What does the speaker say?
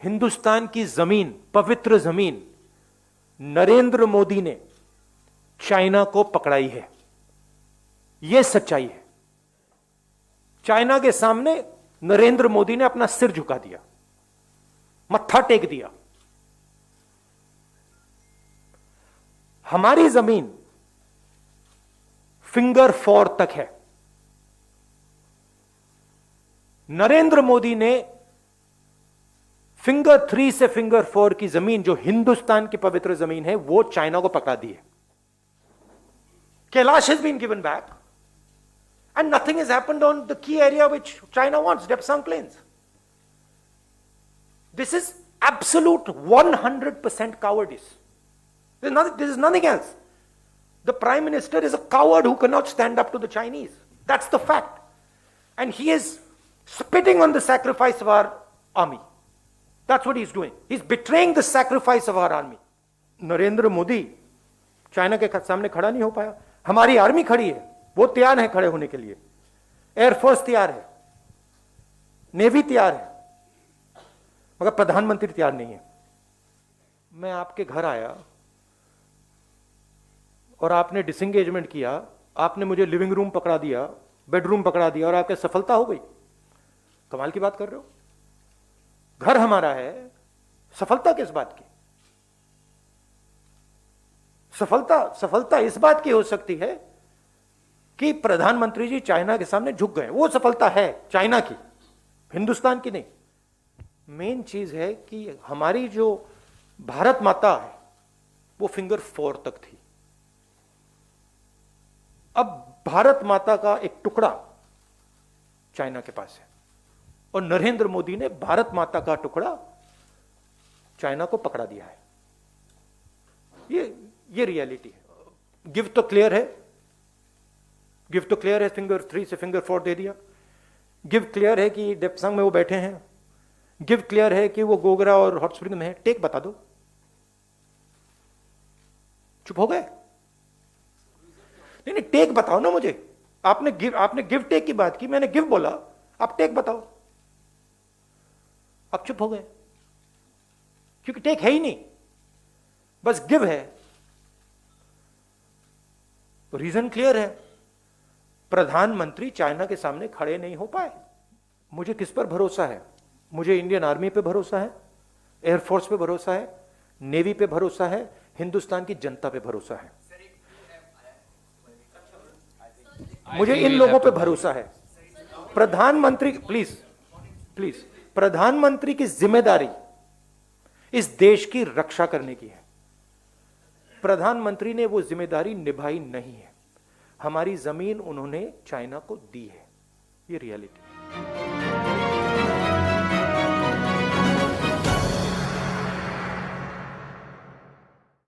हिंदुस्तान की जमीन, पवित्र जमीन, नरेंद्र मोदी ने चाइना को पकड़ाई है। यह सच्चाई है। चाइना के सामने नरेंद्र मोदी ने अपना सिर झुका दिया, मत्था टेक दिया। हमारी जमीन फिंगर 4 तक है। नरेंद्र मोदी ने फिंगर 3 से फिंगर 4 की जमीन, जो हिंदुस्तान की पवित्र जमीन है, वो चाइना को पकड़ा दी है। Kailash has been given back and nothing has happened on the key area which China wants, Depsang Plains. This is absolute 100% cowardice. This is nothing else. The Prime Minister is a coward who cannot stand up to the Chinese. That's the fact. And he is spitting on the sacrifice of our army. That's what he's doing. He's betraying the sacrifice of our army. Narendra Modi China के सामने खड़ा नहीं हो पाया। हमारी army खड़ी है, वो तैयार है खड़े होने के लिए। एयरफोर्स तैयार है, नेवी तैयार है, मगर प्रधानमंत्री तैयार नहीं है। मैं आपके घर आया और आपने डिसएंगेजमेंट किया, आपने मुझे लिविंग रूम पकड़ा दिया, बेडरूम पकड़ा दिया और आपके सफलता हो गई। कमाल की बात कर रहे हो। घर हमारा है, सफलता किस बात की? सफलता इस बात की हो सकती है कि प्रधानमंत्री जी चाइना के सामने झुक गए, वो सफलता है चाइना की, हिंदुस्तान की नहीं। मेन चीज है कि हमारी जो भारत माता है वो फिंगर 4 तक थी। अब भारत माता का एक टुकड़ा चाइना के पास है और नरेंद्र मोदी ने भारत माता का टुकड़ा चाइना को पकड़ा दिया है। ये रियलिटी है। गिव तो क्लियर है, फिंगर 3 से फिंगर 4 दे दिया। गिव क्लियर है कि डेप्संग में वो बैठे हैं। गिव क्लियर है कि वो गोगरा और हॉट स्प्रिंग में है। टेक बता दो। चुप हो गए? नहीं, टेक बताओ ना मुझे। आपने गिव टेक की बात की, मैंने गिव बोला, आप टेक बताओ। आप चुप हो गए क्योंकि टेक है ही नहीं, बस गिव है। रीजन क्लियर है, प्रधानमंत्री चाइना के सामने खड़े नहीं हो पाए। मुझे किस पर भरोसा है? मुझे इंडियन आर्मी पे भरोसा है, एयरफोर्स पे भरोसा है, नेवी पे भरोसा है, हिंदुस्तान की जनता पे भरोसा है। मुझे इन लोगों पे भरोसा है। प्रधानमंत्री, प्लीज, प्रधानमंत्री की जिम्मेदारी इस देश की रक्षा करने की है। प्रधानमंत्री ने वो जिम्मेदारी निभाई नहीं है। हमारी जमीन उन्होंने चाइना को दी है। ये रियलिटी है।